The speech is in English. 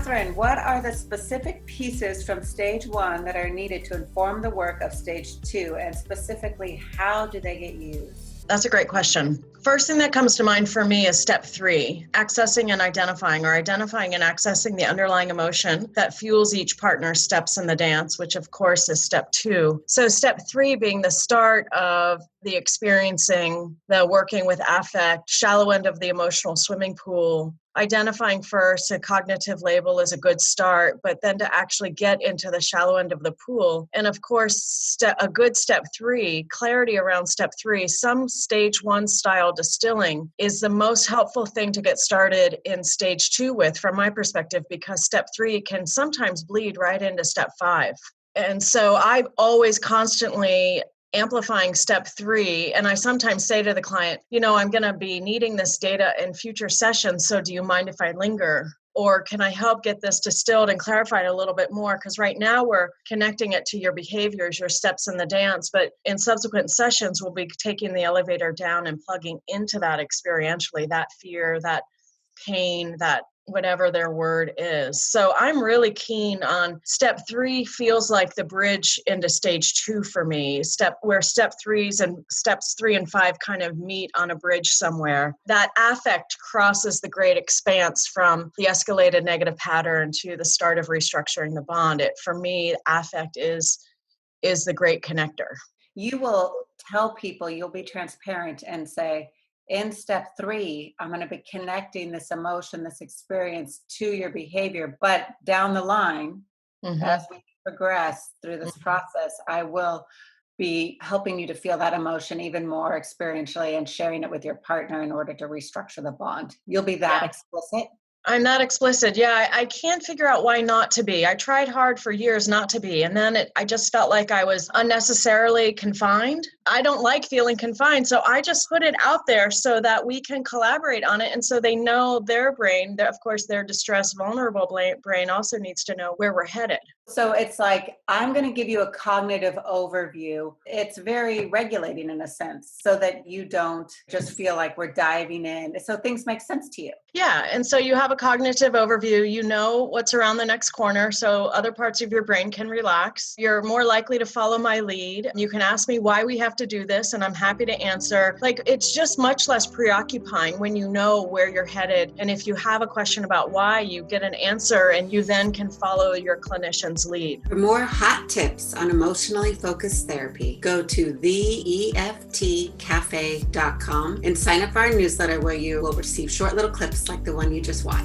Catherine, what are the specific pieces from stage 1 that are needed to inform the work of stage 2, and specifically, how do they get used? That's a great question. First thing that comes to mind for me is step 3, accessing and identifying, or identifying and accessing the underlying emotion that fuels each partner's steps in the dance, which of course is step 2. So step 3 being the start of the experiencing, the working with affect, shallow end of the emotional swimming pool. Identifying first, a cognitive label is a good start, but then to actually get into the shallow end of the pool. And of course, a good step 3, clarity around step 3, some stage 1 style distilling is the most helpful thing to get started in stage 2 with, from my perspective, because step 3 can sometimes bleed right into step 5. And so I've always constantly amplifying step 3. And I sometimes say to the client, I'm going to be needing this data in future sessions. So do you mind if I linger? Or can I help get this distilled and clarified a little bit more? Because right now we're connecting it to your behaviors, your steps in the dance. But in subsequent sessions, we'll be taking the elevator down and plugging into that experientially, that fear, that pain, that whatever their word is. So I'm really keen on step 3 feels like the bridge into stage 2 for me, where step 3s and steps 3 and 5 kind of meet on a bridge somewhere. That affect crosses the great expanse from the escalated negative pattern to the start of restructuring the bond. For me, affect is the great connector. You will tell people, you'll be transparent and say, in step 3, I'm going to be connecting this emotion, this experience to your behavior. But down the line, as we progress through this process, I will be helping you to feel that emotion even more experientially and sharing it with your partner in order to restructure the bond. You'll be that explicit. I'm not explicit. Yeah, I can't figure out why not to be. I tried hard for years not to be. And then I just felt like I was unnecessarily confined. I don't like feeling confined. So I just put it out there so that we can collaborate on it. And so they know their brain, of course, their distressed, vulnerable brain also needs to know where we're headed. So it's like, I'm going to give you a cognitive overview. It's very regulating in a sense, so that you don't just feel like we're diving in. So things make sense to you. Yeah. And so you have a cognitive overview, you know what's around the next corner, so other parts of your brain can relax. You're more likely to follow my lead. You can ask me why we have to do this, and I'm happy to answer. It's just much less preoccupying when you know where you're headed. And if you have a question about why, you get an answer, and you then can follow your clinician's lead. For more hot tips on emotionally focused therapy, go to theeftcafe.com and sign up for our newsletter, where you will receive short little clips like the one you just watched.